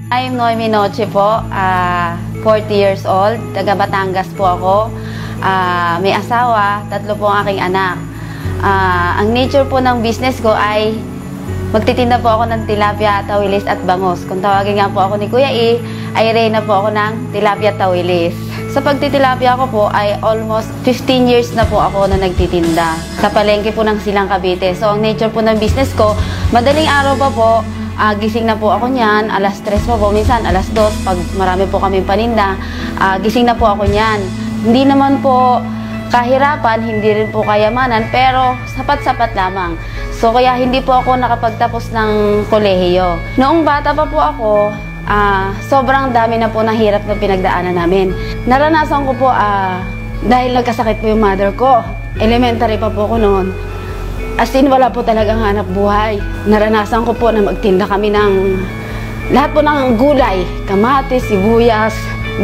I'm Noemi Noche po, 40 years old, taga Batangas po ako. May asawa, 3 po ang aking anak. Ang nature po ng business ko ay magtitinda po ako ng tilapia, tawilis at bangus. Kung tawagin nga po ako ni Kuya E, ay reyna po ako ng tilapia at tawilis. Sa pagtitilapia ko po ay almost 15 years na po ako na nagtitinda. Sa palengke po ng Silang Cavite. So ang nature po ng business ko, madaling araw pa po, gising na po ako niyan, alas 3 po, minsan alas 2, pag marami po kaming paninda, gising na po ako niyan. Hindi naman po kahirapan, hindi rin po kayamanan, pero sapat-sapat lamang. So kaya hindi po ako nakapagtapos ng kolehiyo. Noong bata pa po ako, sobrang dami na po ng hirap na pinagdaanan namin. Naranasan ko po, dahil nagkasakit po yung mother ko, elementary pa po ako noon. As in, wala po talagang hanap buhay. Naranasan ko po na magtinda kami ng lahat po ng gulay, kamatis, sibuyas,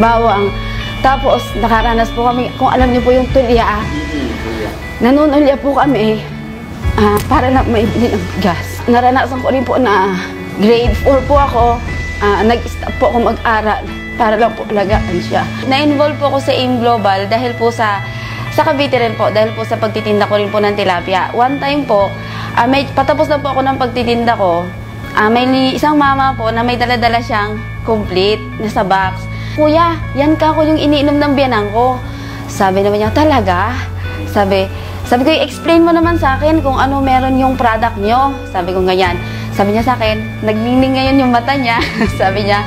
bawang. Tapos nakaranas po kami, kung alam niyo po yung tulya, nanunulya po kami para lang maibili ng gas. Naranasan ko rin po na grade 4 po ako, nag-stop po ako mag-aral para lang po alagaan siya. Na-involve po ako sa AIM Global dahil po sa Cavite rin po, dahil po sa pagtitinda ko rin po ng tilapia. One time po, patapos na po ako ng pagtitinda ko, may isang mama po na may dala-dala siyang complete na sa box. Kuya, yan ka ko yung iniinom ng biyanang ko. Sabi naman niya, talaga? Sabi ko, i-explain mo naman sa akin kung ano meron yung product nyo. Sabi ko ganyan. Sabi niya sa akin, nagningning ngayon yung mata niya. Sabi niya,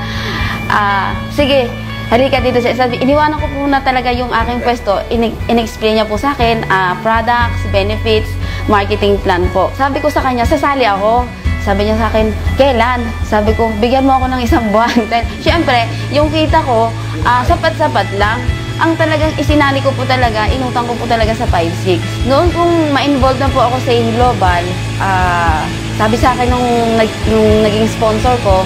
sige, halika dito. Sabi, iniwanan ko po na talaga yung aking pwesto. In-explain niya po sa akin, products, benefits, marketing plan po. Sabi ko sa kanya, sasali ako. Sabi niya sa akin, kailan? Sabi ko, bigyan mo ako ng 1 buwan. Siyempre, yung kita ko, sapat-sapat lang. Ang talagang isinali ko po talaga, inutang ko po talaga sa 5-6. Noon kung ma-involve na po ako sa AIM Global, sabi sa akin nung naging sponsor ko,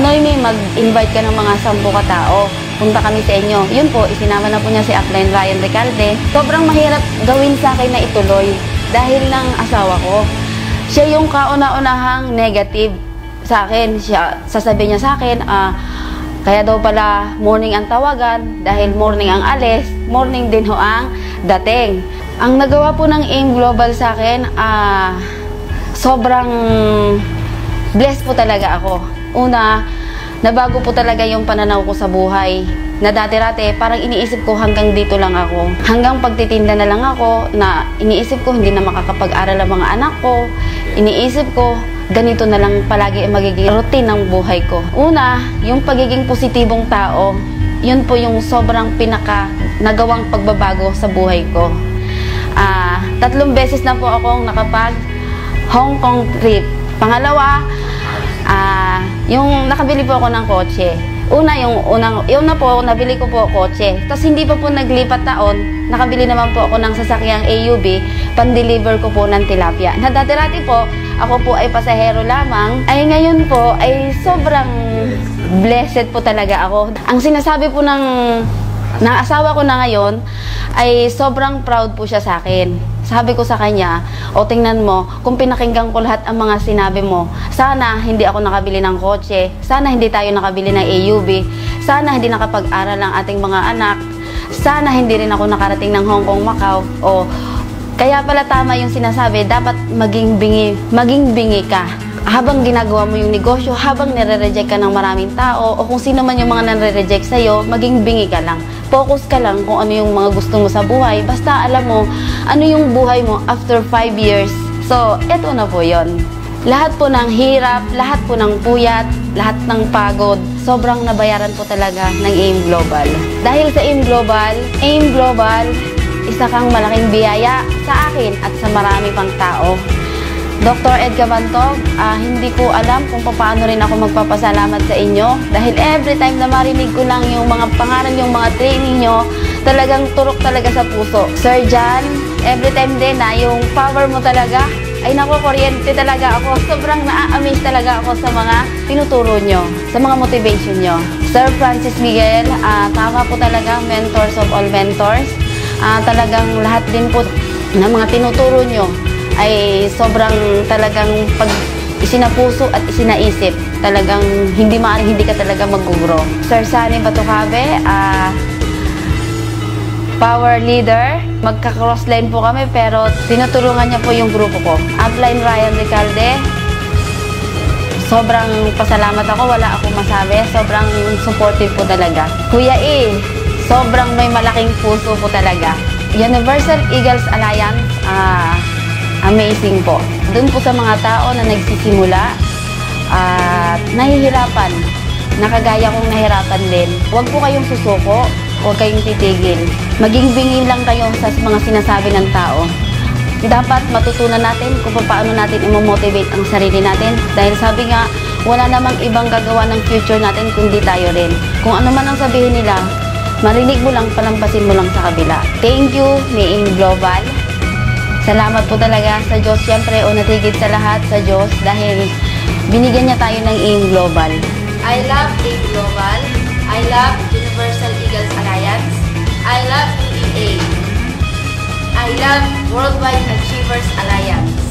Noemi, mag-invite ka ng mga 10 katao. Punta kami sa inyo. Yun po, isinama na po niya si Upline Ryan Recalde. Sobrang mahirap gawin sa akin na ituloy dahil ng asawa ko. Siya yung kauna-unahang negative sa akin. Sasabihin niya sa akin, kaya daw pala morning ang tawagan dahil morning ang alis, morning din ho ang dating. Ang nagawa po ng AIM Global sa akin, sobrang blessed po talaga ako. Una, nabago po talaga yung pananaw ko sa buhay. Na dati-rati, parang iniisip ko hanggang dito lang ako. Hanggang pagtitinda na lang ako, na iniisip ko hindi na makakapag-aral ang mga anak ko. Iniisip ko, ganito na lang palagi ang magiging routine ng buhay ko. Una, yung pagiging positibong tao, yun po yung sobrang nagawang pagbabago sa buhay ko. 3 beses na po akong nakapag Hong Kong trip. Pangalawa, yung nakabili po ako ng kotse. Una, yung na po, nabili ko po kotse. Tapos hindi pa po naglipat taon, nakabili naman po ako ng sasakyang AUV, pan-deliver ko po ng tilapia. Na dati-rati po, ako po ay pasahero lamang, ay ngayon po ay sobrang blessed po talaga ako. Ang sinasabi po ng asawa ko na ngayon ay sobrang proud po siya sa akin. Sabi ko sa kanya, tingnan mo, kung pinakinggan ko lahat ang mga sinabi mo, sana hindi ako nakabili ng kotse, sana hindi tayo nakabili ng AUV, sana hindi nakapag-aral ang ating mga anak, sana hindi rin ako nakarating ng Hong Kong, Macau, kaya pala tama yung sinasabi, dapat maging bingi ka. Habang ginagawa mo yung negosyo, habang nire-reject ka ng maraming tao, o kung sino man yung mga nare-reject sa'yo, maging bingi ka lang. Focus ka lang kung ano yung mga gusto mo sa buhay. Basta alam mo, ano yung buhay mo after 5 years. So, eto na po yon. Lahat po ng hirap, lahat po ng puyat, lahat ng pagod, sobrang nabayaran po talaga ng AIM Global. Dahil sa AIM Global, isa kang malaking biyaya sa akin at sa marami pang tao. Dr. Ed Cabantog, hindi ko alam kung paano rin ako magpapasalamat sa inyo dahil every time na marinig ko lang yung mga pangaral, yung mga training nyo, talagang turok talaga sa puso. Sir John, every time din na yung power mo talaga, ay naku, kuryente talaga ako. Sobrang na-amaze talaga ako sa mga tinuturo nyo, sa mga motivation nyo. Sir Francis Miguel, tama po talaga, mentors of all mentors. Talagang lahat din po ng mga tinuturo nyo ay sobrang talagang isinapuso at isinaisip, talagang hindi ka talaga mag-grow. Sir Sunny Batucabe, power leader. Magka-crossline po kami pero tinutulungan niya po yung grupo ko. Upline Ryan Recalde, sobrang pasalamat ako, wala akong masabi. Sobrang supportive po talaga. Kuya E, sobrang may malaking puso po talaga. Universal Eagles Alliance, amazing po. Doon po sa mga tao na nagsisimula at nahihirapan, nakagaya kong nahirapan din. Huwag po kayong susuko, huwag kayong titigil. Maging bingin lang kayo sa mga sinasabi ng tao. Dapat matutunan natin kung paano natin i-motivate ang sarili natin. Dahil sabi nga, wala namang ibang gagawa ng future natin kundi tayo rin. Kung ano man ang sabihin nila, marinig mo lang, palampasin mo lang sa kabila. Thank you, May Aim Global. Salamat po talaga sa Diyos. Siyempre, unatigid sa lahat sa Diyos dahil binigyan niya tayo ng Aim Global. I love Aim Global. I love Universal Eagles Alliance. I love UEA. I love Worldwide Achievers Alliance.